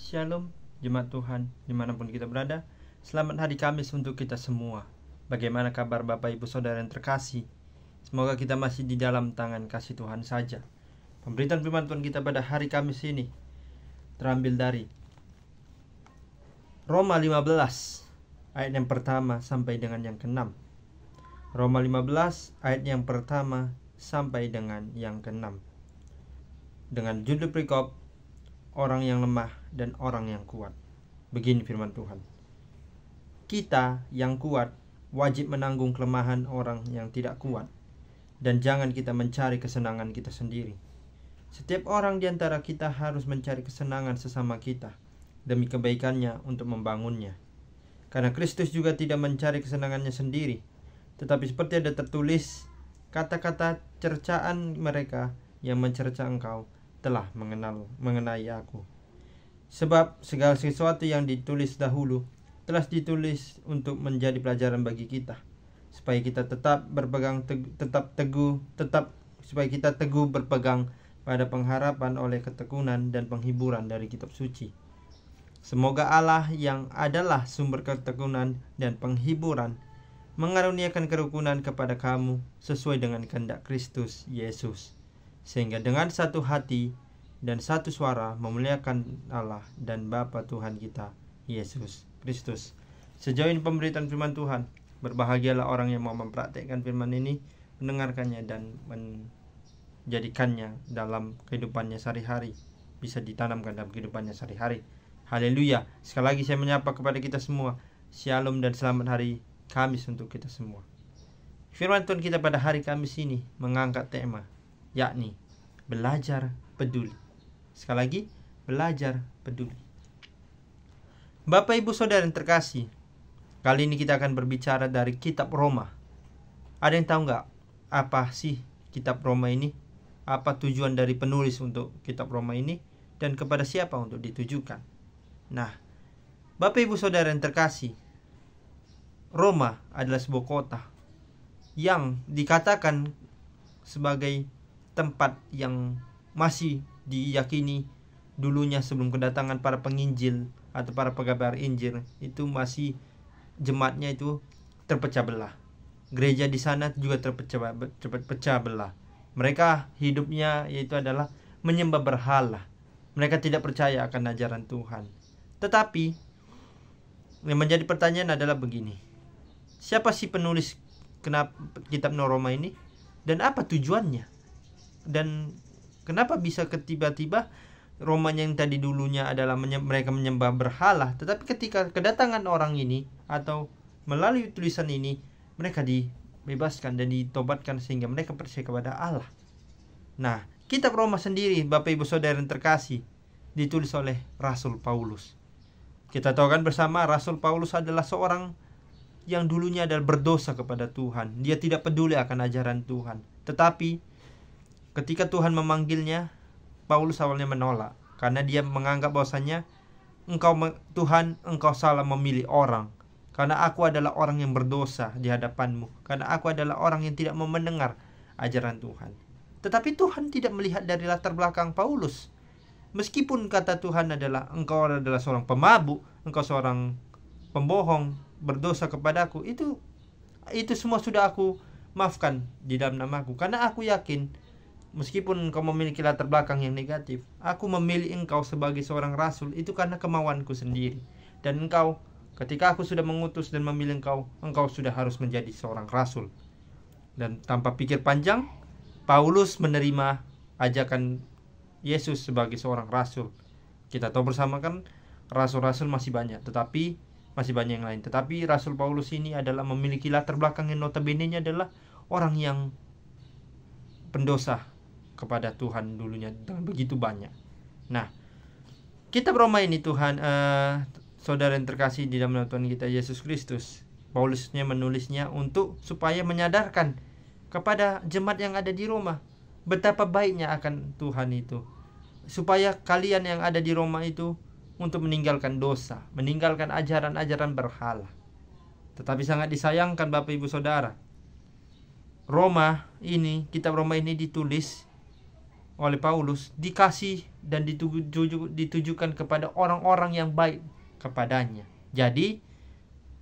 Shalom, jemaat Tuhan, dimanapun kita berada. Selamat hari Kamis untuk kita semua. Bagaimana kabar Bapak Ibu Saudara yang terkasih? Semoga kita masih di dalam tangan kasih Tuhan saja. Pemberitaan firman Tuhan kita pada hari Kamis ini terambil dari Roma 15 ayat yang pertama sampai dengan yang ke-6. Roma 15 ayat yang pertama sampai dengan yang ke-6. Dengan judul perikop orang yang lemah dan orang yang kuat. Begini firman Tuhan. Kita yang kuat wajib menanggung kelemahan orang yang tidak kuat, dan jangan kita mencari kesenangan kita sendiri. Setiap orang di antara kita harus mencari kesenangan sesama kita demi kebaikannya untuk membangunnya. Karena Kristus juga tidak mencari kesenangannya sendiri, tetapi seperti ada tertulis, kata-kata cercaan mereka yang mencerca engkau telah mengenai aku. Sebab segala sesuatu yang ditulis dahulu telah ditulis untuk menjadi pelajaran bagi kita, supaya kita supaya kita teguh berpegang pada pengharapan oleh ketekunan dan penghiburan dari kitab suci. Semoga Allah yang adalah sumber ketekunan dan penghiburan mengaruniakan kerukunan kepada kamu sesuai dengan kehendak Kristus Yesus, sehingga dengan satu hati dan satu suara memuliakan Allah dan Bapa Tuhan kita Yesus Kristus. Sejauh ini pemberitaan firman Tuhan. Berbahagialah orang yang mau mempraktekkan firman ini, mendengarkannya dan menjadikannya dalam kehidupannya sehari-hari, bisa ditanamkan dalam kehidupannya sehari-hari. Haleluya. Sekali lagi saya menyapa kepada kita semua. Shalom dan selamat hari Kamis untuk kita semua. Firman Tuhan kita pada hari Kamis ini mengangkat tema, yakni belajar peduli. Sekali lagi, belajar peduli. Bapak Ibu Saudara yang terkasih, kali ini kita akan berbicara dari kitab Roma. Ada yang tahu nggak apa sih kitab Roma ini? Apa tujuan dari penulis untuk kitab Roma ini? Dan kepada siapa untuk ditujukan? Nah, Bapak Ibu Saudara yang terkasih, Roma adalah sebuah kota yang dikatakan sebagai tempat yang masih diyakini dulunya sebelum kedatangan para penginjil atau para pengabar Injil, itu masih jemaatnya itu terpecah belah. Gereja di sana juga terpecah belah. Mereka hidupnya yaitu adalah menyembah berhala. Mereka tidak percaya akan ajaran Tuhan. Tetapi yang menjadi pertanyaan adalah begini. Siapa sih penulis kitab Roma ini? Dan apa tujuannya? Dan kenapa bisa tiba-tiba Roma yang tadi dulunya adalah mereka menyembah berhala, tetapi ketika kedatangan orang ini atau melalui tulisan ini, mereka dibebaskan dan ditobatkan sehingga mereka percaya kepada Allah. Nah, kitab Roma sendiri, Bapak Ibu Saudara yang terkasih, ditulis oleh Rasul Paulus. Kita tahu kan bersama, Rasul Paulus adalah seorang yang dulunya adalah berdosa kepada Tuhan. Dia tidak peduli akan ajaran Tuhan. Tetapi ketika Tuhan memanggilnya, Paulus awalnya menolak karena dia menganggap bahwasanya Tuhan, engkau salah memilih orang, karena aku adalah orang yang berdosa di hadapanmu, karena aku adalah orang yang tidak mau mendengar ajaran Tuhan. Tetapi Tuhan tidak melihat dari latar belakang Paulus. Meskipun kata Tuhan adalah engkau adalah seorang pemabuk, engkau seorang pembohong, berdosa kepadaku, itu semua sudah aku maafkan di dalam namaku, karena aku yakin meskipun engkau memiliki latar belakang yang negatif, aku memilih engkau sebagai seorang rasul itu karena kemauanku sendiri. Dan engkau, ketika aku sudah mengutus dan memilih engkau sudah harus menjadi seorang rasul. Dan tanpa pikir panjang, Paulus menerima ajakan Yesus sebagai seorang rasul. Kita tahu bersama kan, rasul-rasul masih banyak, tetapi masih banyak yang lain. Tetapi Rasul Paulus ini adalah memiliki latar belakang yang notabene-nya adalah orang yang pendosa kepada Tuhan dulunya dengan begitu banyak. Nah, kitab Roma ini saudara yang terkasih di dalam Tuhan kita Yesus Kristus, Paulusnya menulisnya supaya menyadarkan kepada jemaat yang ada di Roma betapa baiknya akan Tuhan itu, supaya kalian yang ada di Roma itu untuk meninggalkan dosa, meninggalkan ajaran-ajaran berhala. Tetapi sangat disayangkan Bapak Ibu Saudara, kitab Roma ini ditulis oleh Paulus dikasih dan ditujukan kepada orang-orang yang baik kepadanya. Jadi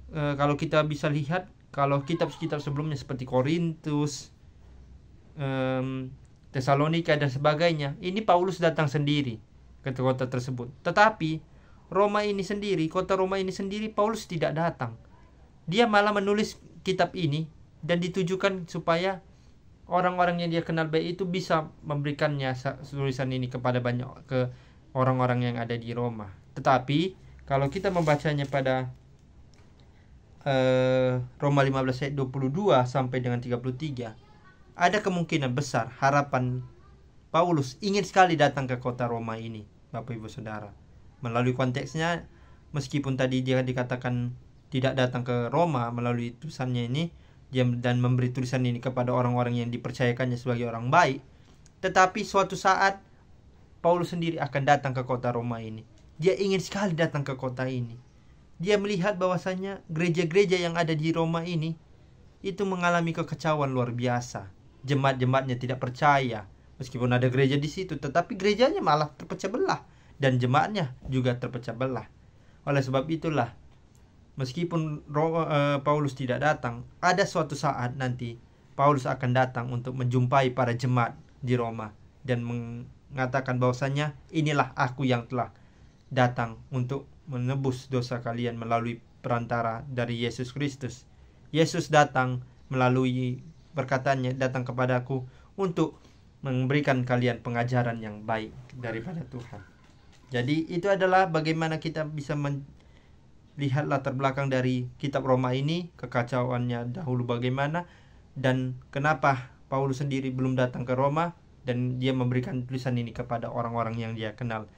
kalau kita bisa lihat, kalau kitab-kitab sebelumnya seperti Korintus, Tesalonika dan sebagainya, ini Paulus datang sendiri ke kota tersebut. Tetapi Roma ini sendiri, kota Roma ini sendiri, Paulus tidak datang. Dia malah menulis kitab ini dan ditujukan supaya orang-orang yang dia kenal baik itu bisa memberikannya tulisan ini kepada ke orang-orang yang ada di Roma. Tetapi kalau kita membacanya pada Roma 15 ayat 22 sampai dengan 33, ada kemungkinan besar harapan Paulus ingin sekali datang ke kota Roma ini, Bapak Ibu Saudara. Melalui konteksnya, meskipun tadi dia dikatakan tidak datang ke Roma melalui tulisannya ini, dan memberi tulisan ini kepada orang-orang yang dipercayakannya sebagai orang baik, tetapi suatu saat Paulus sendiri akan datang ke kota Roma ini. Dia ingin sekali datang ke kota ini. Dia melihat bahwasanya gereja-gereja yang ada di Roma ini itu mengalami kekacauan luar biasa. Jemaat-jemaatnya tidak percaya, meskipun ada gereja di situ, tetapi gerejanya malah terpecah belah dan jemaatnya juga terpecah belah. Oleh sebab itulah, meskipun Paulus tidak datang, ada suatu saat nanti Paulus akan datang untuk menjumpai para jemaat di Roma dan mengatakan bahwasanya inilah aku yang telah datang untuk menebus dosa kalian melalui perantara dari Yesus Kristus. Yesus datang melalui berkatanya, datang kepadaku untuk memberikan kalian pengajaran yang baik daripada Tuhan. Jadi itu adalah bagaimana kita bisa melihat latar belakang dari kitab Roma ini, kekacauannya dahulu bagaimana, dan kenapa Paulus sendiri belum datang ke Roma, dan dia memberikan tulisan ini kepada orang-orang yang dia kenal.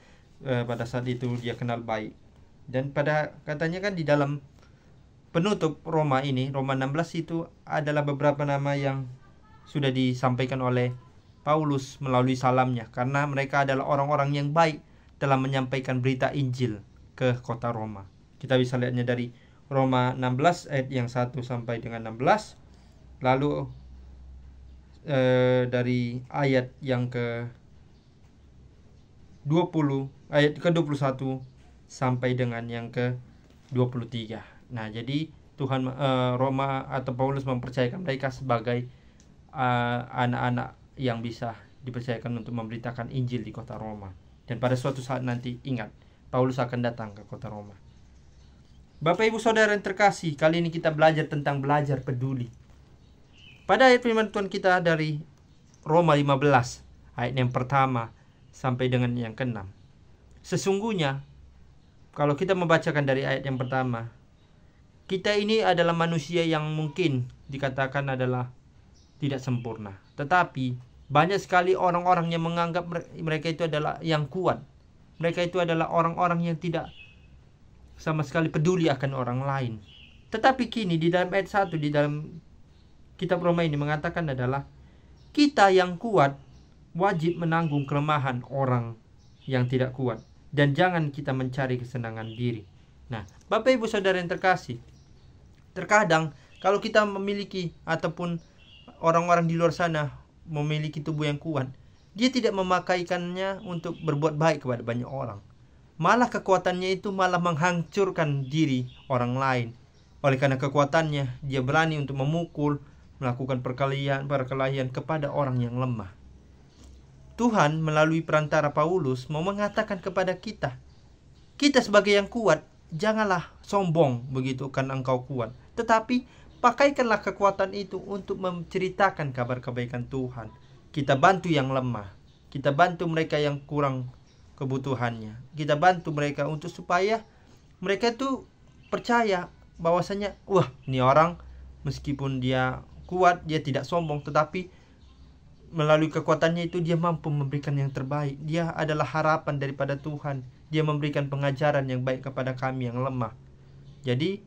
Pada saat itu dia kenal baik. Dan pada katanya kan di dalam penutup Roma ini, Roma 16 itu adalah beberapa nama yang sudah disampaikan oleh Paulus melalui salamnya, karena mereka adalah orang-orang yang baik telah menyampaikan berita Injil ke kota Roma. Kita bisa lihatnya dari Roma 16 ayat yang 1 sampai dengan 16. Lalu dari ayat yang ke 20, ayat ke 21 sampai dengan yang ke 23. Nah, jadi Tuhan Roma atau Paulus mempercayakan mereka sebagai anak-anak yang bisa dipercayakan untuk memberitakan Injil di kota Roma. Dan pada suatu saat nanti, ingat, Paulus akan datang ke kota Roma. Bapak Ibu Saudara yang terkasih, kali ini kita belajar tentang belajar peduli. Pada ayat firman Tuhan kita dari Roma 15, ayat yang pertama sampai dengan yang ke-6. Sesungguhnya, kalau kita membacakan dari ayat yang pertama, kita ini adalah manusia yang mungkin dikatakan adalah tidak sempurna. Tetapi banyak sekali orang-orang yang menganggap mereka itu adalah yang kuat. Mereka itu adalah orang-orang yang tidak sama sekali peduli akan orang lain. Tetapi kini di dalam ayat 1 di dalam kitab Roma ini mengatakan adalah kita yang kuat wajib menanggung kelemahan orang yang tidak kuat, dan jangan kita mencari kesenangan diri. Nah, Bapak Ibu Saudara yang terkasih, terkadang kalau kita memiliki ataupun orang-orang di luar sana memiliki tubuh yang kuat, dia tidak memakaikannya untuk berbuat baik kepada banyak orang. Malah kekuatannya itu malah menghancurkan diri orang lain. Oleh karena kekuatannya, dia berani untuk memukul, melakukan perkelahian kepada orang yang lemah. Tuhan melalui perantara Paulus mau mengatakan kepada kita sebagai yang kuat, janganlah sombong begitu kan engkau kuat, tetapi pakaikanlah kekuatan itu untuk menceritakan kabar kebaikan Tuhan. Kita bantu yang lemah, kita bantu mereka yang kurang kebutuhannya, kita bantu mereka untuk supaya mereka itu percaya bahwasanya, wah, ini orang meskipun dia kuat, dia tidak sombong, tetapi melalui kekuatannya itu dia mampu memberikan yang terbaik. Dia adalah harapan daripada Tuhan. Dia memberikan pengajaran yang baik kepada kami yang lemah. Jadi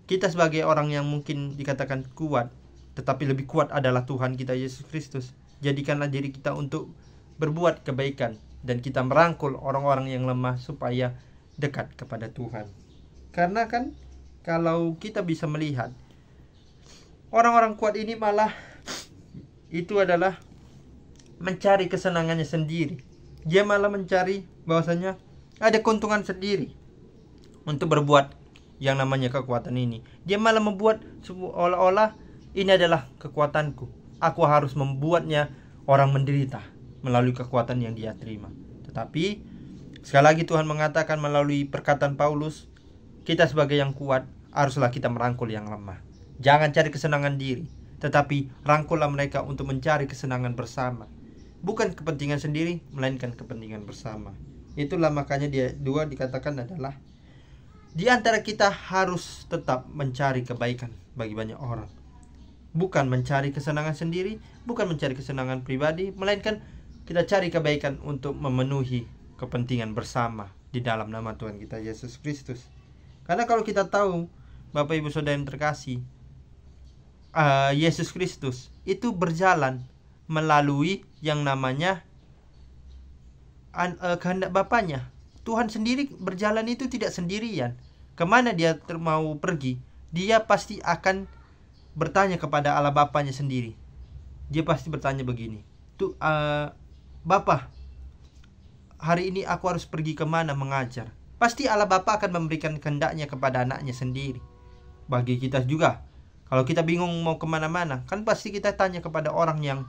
kita sebagai orang yang mungkin dikatakan kuat, tetapi lebih kuat adalah Tuhan kita Yesus Kristus. Jadikanlah diri kita untuk berbuat kebaikan, dan kita merangkul orang-orang yang lemah supaya dekat kepada Tuhan. Karena kan kalau kita bisa melihat, orang-orang kuat ini malah itu adalah mencari kesenangannya sendiri. Dia malah mencari bahwasanya ada keuntungan sendiri untuk berbuat yang namanya kekuatan ini. Dia malah membuat seolah-olah ini adalah kekuatanku. Aku harus membuatnya orang menderita melalui kekuatan yang dia terima. Tetapi sekali lagi Tuhan mengatakan melalui perkataan Paulus, kita sebagai yang kuat haruslah kita merangkul yang lemah. Jangan cari kesenangan diri, tetapi rangkullah mereka untuk mencari kesenangan bersama. Bukan kepentingan sendiri, melainkan kepentingan bersama. Itulah makanya dua dikatakan adalah di antara kita harus tetap mencari kebaikan bagi banyak orang. Bukan mencari kesenangan sendiri, bukan mencari kesenangan pribadi, melainkan kita cari kebaikan untuk memenuhi kepentingan bersama di dalam nama Tuhan kita Yesus Kristus. Karena kalau kita tahu, Bapak Ibu Saudara yang terkasih, Yesus Kristus itu berjalan melalui yang namanya kehendak Bapanya. Tuhan sendiri berjalan itu tidak sendirian. Kemana dia mau pergi, dia pasti akan bertanya kepada Allah Bapanya sendiri. Dia pasti bertanya begini, Bapa, hari ini aku harus pergi kemana mengajar. Pasti Allah Bapa akan memberikan kehendaknya kepada anaknya sendiri. Bagi kita juga, kalau kita bingung mau kemana-mana, kan pasti kita tanya kepada orang yang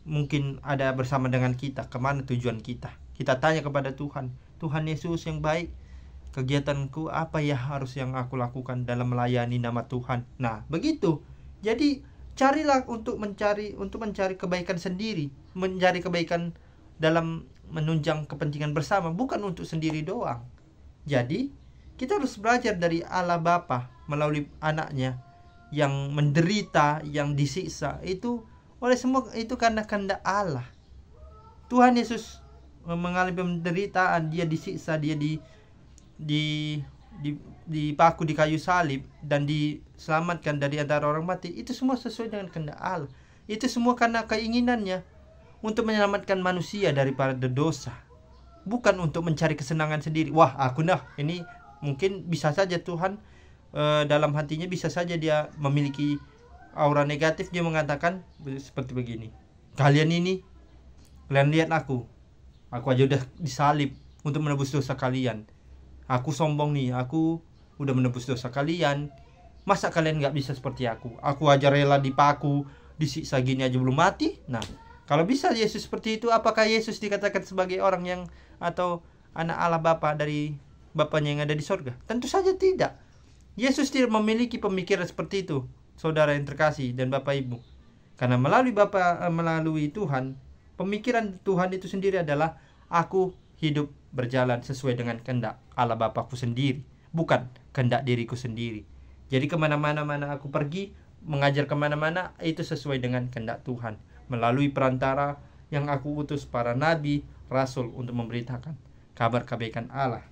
mungkin ada bersama dengan kita, kemana tujuan kita. Kita tanya kepada Tuhan, Tuhan Yesus yang baik, kegiatanku apa ya harus yang aku lakukan dalam melayani nama Tuhan. Nah, begitu. Jadi carilah untuk mencari kebaikan sendiri, mencari kebaikan dalam menunjang kepentingan bersama, bukan untuk sendiri doang. Jadi kita harus belajar dari Allah Bapa melalui anaknya yang menderita, yang disiksa, itu oleh semua itu karena kehendak Allah. Tuhan Yesus mengalami penderitaan, dia disiksa, dia dipaku di kayu salib dan diselamatkan dari antara orang mati. Itu semua sesuai dengan kehendak Allah. Itu semua karena keinginannya untuk menyelamatkan manusia daripada dosa, bukan untuk mencari kesenangan sendiri. Wah, aku ini mungkin bisa saja Tuhan dalam hatinya bisa saja dia memiliki aura negatif. Dia mengatakan seperti begini, kalian lihat aku aja udah disalib untuk menebus dosa kalian. Aku sombong nih, aku udah menebus dosa kalian. Masa kalian gak bisa seperti aku? Aku aja rela dipaku, disiksa gini aja belum mati. Nah, kalau bisa Yesus seperti itu, apakah Yesus dikatakan sebagai orang yang atau anak Allah Bapa dari Bapanya yang ada di sorga? Tentu saja tidak. Yesus tidak memiliki pemikiran seperti itu, saudara yang terkasih dan Bapak Ibu. Karena melalui Tuhan, pemikiran Tuhan itu sendiri adalah aku hidup berjalan sesuai dengan kehendak Allah Bapakku sendiri, bukan kehendak diriku sendiri. Jadi kemana-mana aku pergi, mengajar kemana-mana, itu sesuai dengan kehendak Tuhan, melalui perantara yang aku utus para nabi, rasul untuk memberitakan kabar kebaikan Allah.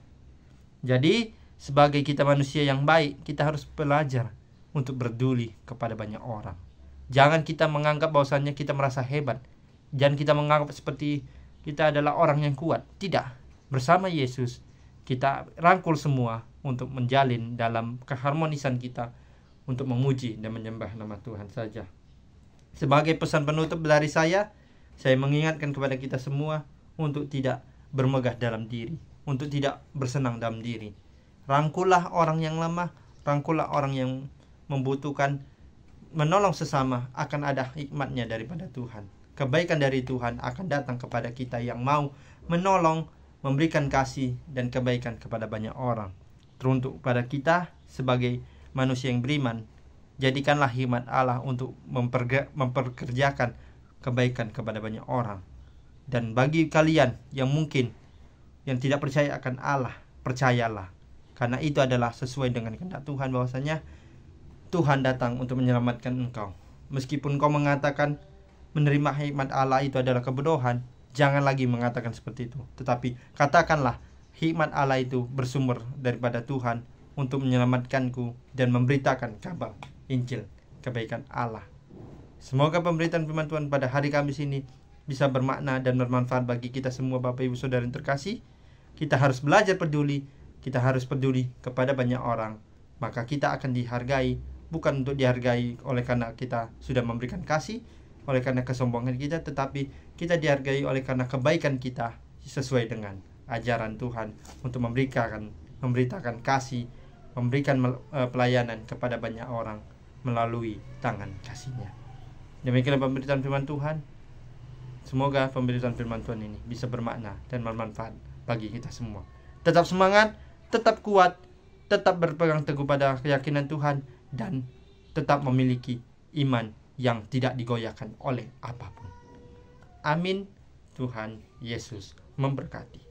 Jadi sebagai kita manusia yang baik, kita harus belajar untuk berduli kepada banyak orang. Jangan kita menganggap bahwasannya kita merasa hebat. Jangan kita menganggap seperti kita adalah orang yang kuat. Tidak. Bersama Yesus kita rangkul semua untuk menjalin dalam keharmonisan kita untuk memuji dan menyembah nama Tuhan saja. Sebagai pesan penutup dari saya mengingatkan kepada kita semua untuk tidak bermegah dalam diri, untuk tidak bersenang dalam diri. Rangkullah orang yang lemah, rangkullah orang yang membutuhkan, menolong sesama, akan ada hikmatnya daripada Tuhan. Kebaikan dari Tuhan akan datang kepada kita yang mau menolong, memberikan kasih dan kebaikan kepada banyak orang. Teruntuk pada kita sebagai manusia yang beriman, jadikanlah hikmat Allah untuk memperkerjakan kebaikan kepada banyak orang. Dan bagi kalian yang mungkin yang tidak percaya akan Allah, percayalah, karena itu adalah sesuai dengan kehendak Tuhan, bahwasanya Tuhan datang untuk menyelamatkan engkau. Meskipun kau mengatakan menerima hikmat Allah itu adalah kebodohan, jangan lagi mengatakan seperti itu. Tetapi katakanlah hikmat Allah itu bersumber daripada Tuhan untuk menyelamatkanku dan memberitakan kabar Injil kebaikan Allah. Semoga pemberitaan firman Tuhan pada hari Kamis ini bisa bermakna dan bermanfaat bagi kita semua, Bapak Ibu Saudara yang terkasih. Kita harus belajar peduli, kita harus peduli kepada banyak orang, maka kita akan dihargai, bukan untuk dihargai oleh karena kita sudah memberikan kasih, oleh karena kesombongan kita, tetapi kita dihargai oleh karena kebaikan kita sesuai dengan ajaran Tuhan, untuk memberitakan kasih, memberikan pelayanan kepada banyak orang melalui tangan kasih-Nya. Demikianlah pemberitaan firman Tuhan. Semoga pemberitaan firman Tuhan ini bisa bermakna dan bermanfaat bagi kita semua. Tetap semangat, tetap kuat, tetap berpegang teguh pada keyakinan Tuhan, dan tetap memiliki iman yang tidak digoyahkan oleh apapun. Amin. Tuhan Yesus memberkati.